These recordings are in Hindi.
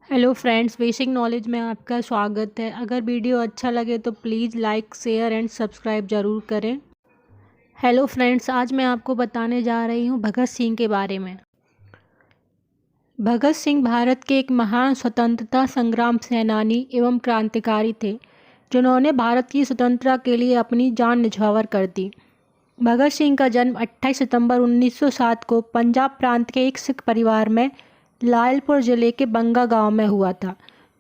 हेलो फ्रेंड्स, बेसिक नॉलेज में आपका स्वागत है। अगर वीडियो अच्छा लगे तो please like share and subscribe ज़रूर करें। हेलो फ्रेंड्स, आज मैं आपको बताने जा रही हूँ भगत सिंह के बारे में। भगत सिंह भारत के एक महान स्वतंत्रता संग्राम सेनानी एवं क्रांतिकारी थे, जिन्होंने भारत की स्वतंत्रता के लिए अपनी जान न्यौछावर कर दी। भगत सिंह का जन्म 28 सितंबर 1907 को पंजाब प्रांत के एक सिख परिवार में लायलपुर ज़िले के बंगा गांव में हुआ था,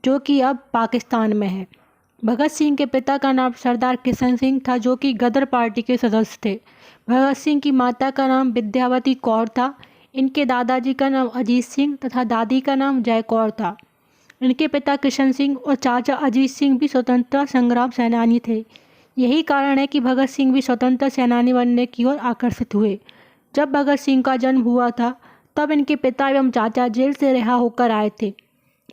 जो कि अब पाकिस्तान में है। भगत सिंह के पिता का नाम सरदार किशन सिंह था, जो कि गदर पार्टी के सदस्य थे। भगत सिंह की माता का नाम विद्यावती कौर था। इनके दादाजी का नाम अजीत सिंह तथा दादी का नाम जय कौर था। इनके पिता किशन सिंह और चाचा अजीत सिंह भी स्वतंत्रता संग्राम सेनानी थे। यही कारण है कि भगत सिंह भी स्वतंत्रता सेनानी बनने की ओर आकर्षित हुए। जब भगत सिंह का जन्म हुआ था, तब इनके पिता एवं चाचा जेल से रिहा होकर आए थे।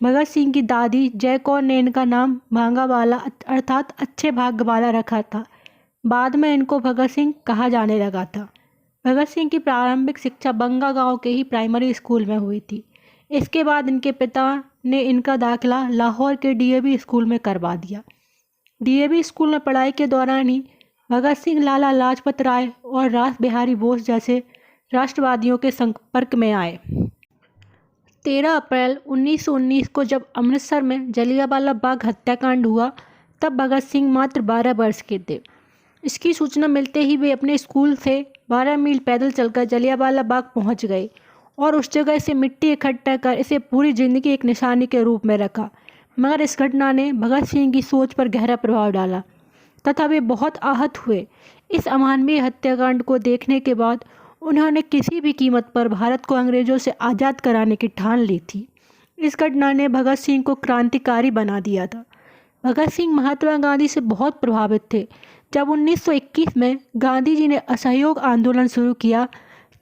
भगत सिंह की दादी जय कौर ने इनका नाम भांगावाला अर्थात अच्छे भाग्य वाला रखा था। बाद में इनको भगत सिंह कहा जाने लगा था। भगत सिंह की प्रारंभिक शिक्षा बंगा गांव के ही प्राइमरी स्कूल में हुई थी। इसके बाद इनके पिता ने इनका दाखिला लाहौर के डीएवी स्कूल में करवा दिया। डीएवी स्कूल में पढ़ाई के दौरान ही भगत सिंह लाला लाजपत राय और रास बिहारी बोस जैसे राष्ट्रवादियों के संपर्क में आए। 13 अप्रैल 1919 को जब अमृतसर में जलियांवाला बाग हत्याकांड हुआ, तब भगत सिंह मात्र 12 वर्ष के थे। इसकी सूचना मिलते ही वे अपने स्कूल से 12 मील पैदल चलकर जलियांवाला बाग पहुंच गए और उस जगह से मिट्टी इकट्ठा कर इसे पूरी जिंदगी एक निशानी के रूप में रखा। मगर इस घटना ने भगत सिंह की सोच पर गहरा प्रभाव डाला तथा वे बहुत आहत हुए। इस अमानवीय हत्याकांड को देखने के बाद उन्होंने किसी भी कीमत पर भारत को अंग्रेजों से आज़ाद कराने की ठान ली थी। इस घटना ने भगत सिंह को क्रांतिकारी बना दिया था। भगत सिंह महात्मा गांधी से बहुत प्रभावित थे। जब 1921 में गांधी जी ने असहयोग आंदोलन शुरू किया,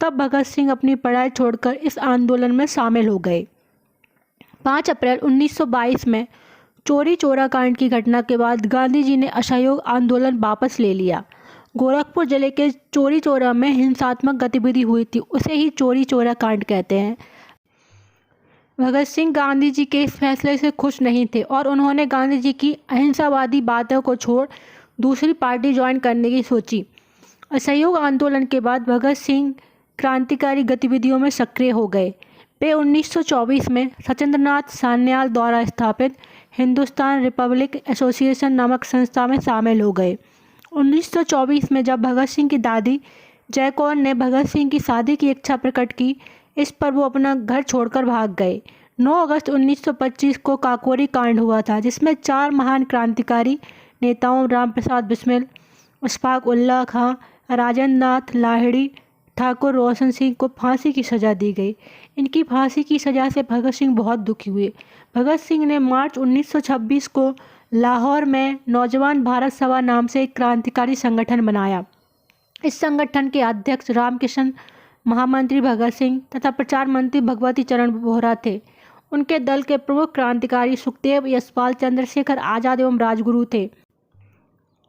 तब भगत सिंह अपनी पढ़ाई छोड़कर इस आंदोलन में शामिल हो गए। 5 अप्रैल 1922 में चोरी चौरा कांड की घटना के बाद गांधी जी ने असहयोग आंदोलन वापस ले लिया। गोरखपुर जिले के चोरी चौरा में हिंसात्मक गतिविधि हुई थी, उसे ही चोरी चौरा कांड कहते हैं। भगत सिंह गांधी जी के इस फैसले से खुश नहीं थे और उन्होंने गांधी जी की अहिंसावादी बातों को छोड़ दूसरी पार्टी ज्वाइन करने की सोची। असहयोग आंदोलन के बाद भगत सिंह क्रांतिकारी गतिविधियों में सक्रिय हो गए। वे 1924 में सचिंद्रनाथ सान्याल द्वारा स्थापित हिंदुस्तान रिपब्लिक एसोसिएशन नामक संस्था में शामिल हो गए। 1924 में जब भगत सिंह की दादी जय कौर ने भगत सिंह की शादी की इच्छा प्रकट की, इस पर वो अपना घर छोड़कर भाग गए। 9 अगस्त 1925 को काकोरी कांड हुआ था, जिसमें 4 महान क्रांतिकारी नेताओं राम प्रसाद बिस्मिल, अशफाक उल्लाह खां, राजेंद्र नाथ लाहिड़ी, ठाकुर रोशन सिंह को फांसी की सज़ा दी गई। इनकी फांसी की सज़ा से भगत सिंह बहुत दुखी हुए। भगत सिंह ने मार्च 1926 को लाहौर में नौजवान भारत सभा नाम से एक क्रांतिकारी संगठन बनाया। इस संगठन के अध्यक्ष रामकिशन, महामंत्री भगत सिंह तथा प्रचार मंत्री भगवती चरण बोहरा थे। उनके दल के प्रमुख क्रांतिकारी सुखदेव, यशपाल, चंद्रशेखर आज़ाद एवं राजगुरु थे।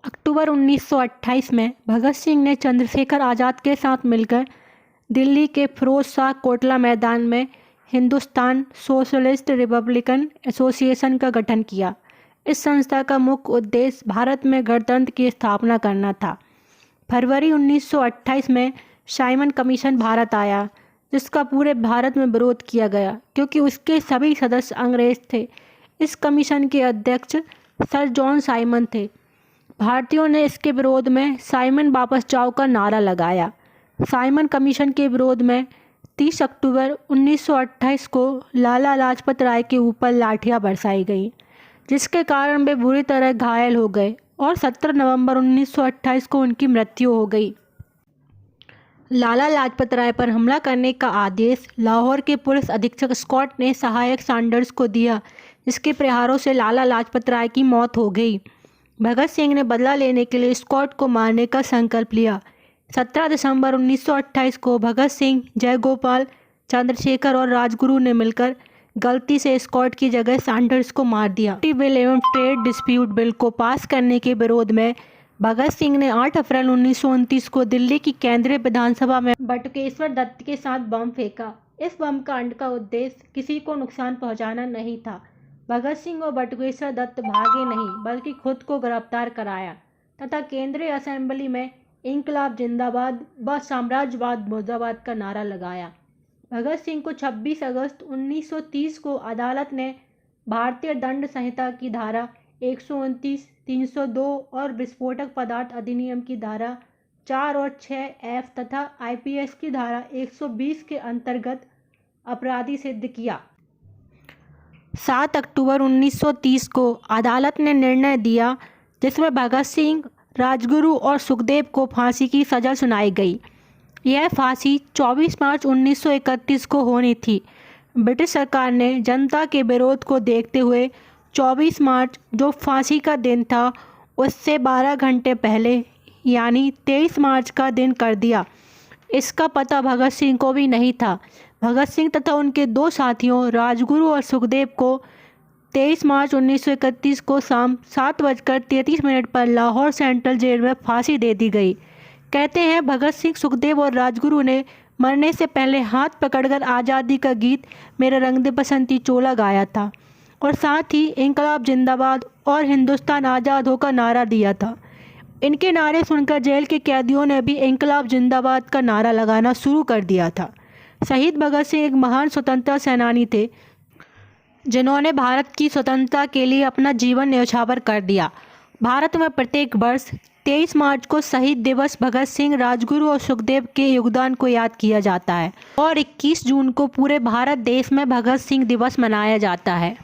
अक्टूबर 1928 में भगत सिंह ने चंद्रशेखर आज़ाद के साथ मिलकर दिल्ली के फिरोज शाह कोटला मैदान में हिंदुस्तान सोशलिस्ट रिपब्लिकन एसोसिएशन का गठन किया। इस संस्था का मुख्य उद्देश्य भारत में गणतंत्र की स्थापना करना था। फरवरी 1928 में साइमन कमीशन भारत आया, जिसका पूरे भारत में विरोध किया गया क्योंकि उसके सभी सदस्य अंग्रेज थे। इस कमीशन के अध्यक्ष सर जॉन साइमन थे। भारतीयों ने इसके विरोध में साइमन वापस जाओ का नारा लगाया। साइमन कमीशन के विरोध में 30 अक्टूबर 1928 को लाला लाजपत राय के ऊपर लाठियां बरसाई गईं, जिसके कारण वे बुरी तरह घायल हो गए और 17 नवंबर 1928 को उनकी मृत्यु हो गई। लाला लाजपत राय पर हमला करने का आदेश लाहौर के पुलिस अधीक्षक स्कॉट ने सहायक सैंडर्स को दिया, जिसके प्रहारों से लाला लाजपत राय की मौत हो गई। भगत सिंह ने बदला लेने के लिए स्कॉट को मारने का संकल्प लिया। 17 दिसंबर 1928 को भगत सिंह, जयगोपाल, चंद्रशेखर और राजगुरु ने मिलकर गलती से स्कॉट की जगह सैंडर्स को मार दिया। बिल एवं ट्रेड डिस्प्यूट बिल को पास करने के विरोध में भगत सिंह ने 8 अप्रैल 1929 को दिल्ली की केंद्रीय विधानसभा में बटुकेश्वर दत्त के साथ बम फेंका। इस बम कांड का उद्देश्य किसी को नुकसान पहुंचाना नहीं था, भगत सिंह और बटुकेश्वर दत्त भागे नहीं बल्कि खुद को गिरफ्तार कराया तथा केंद्रीय असेंबली में इंकलाब जिंदाबाद व साम्राज्यवाद मुर्दाबाद का नारा लगाया। भगत सिंह को 26 अगस्त 1930 को अदालत ने भारतीय दंड संहिता की धारा 129, 302 और विस्फोटक पदार्थ अधिनियम की धारा 4 और 6F तथा IPS की धारा 120 के अंतर्गत अपराधी सिद्ध किया। 7 अक्टूबर 1930 को अदालत ने निर्णय दिया जिसमें भगत सिंह, राजगुरु और सुखदेव को फांसी की सज़ा सुनाई गई। यह फांसी 24 मार्च 1931 को होनी थी। ब्रिटिश सरकार ने जनता के विरोध को देखते हुए 24 मार्च जो फांसी का दिन था उससे 12 घंटे पहले यानी 23 मार्च का दिन कर दिया। इसका पता भगत सिंह को भी नहीं था। भगत सिंह तथा उनके दो साथियों राजगुरु और सुखदेव को 23 मार्च 1931 को शाम 7:33 पर लाहौर सेंट्रल जेल में फांसी दे दी गई। कहते हैं भगत सिंह, सुखदेव और राजगुरु ने मरने से पहले हाथ पकड़कर आज़ादी का गीत मेरा रंग दे बसंती चोला गाया था और साथ ही इंकलाब जिंदाबाद और हिंदुस्तान आज़ाद हो का नारा दिया था। इनके नारे सुनकर जेल के कैदियों ने भी इंकलाब जिंदाबाद का नारा लगाना शुरू कर दिया था। शहीद भगत सिंह एक महान स्वतंत्रता सेनानी थे जिन्होंने भारत की स्वतंत्रता के लिए अपना जीवन न्यौछावर कर दिया। भारत में प्रत्येक वर्ष 23 मार्च को शहीद दिवस भगत सिंह, राजगुरु और सुखदेव के योगदान को याद किया जाता है और 21 जून को पूरे भारत देश में भगत सिंह दिवस मनाया जाता है।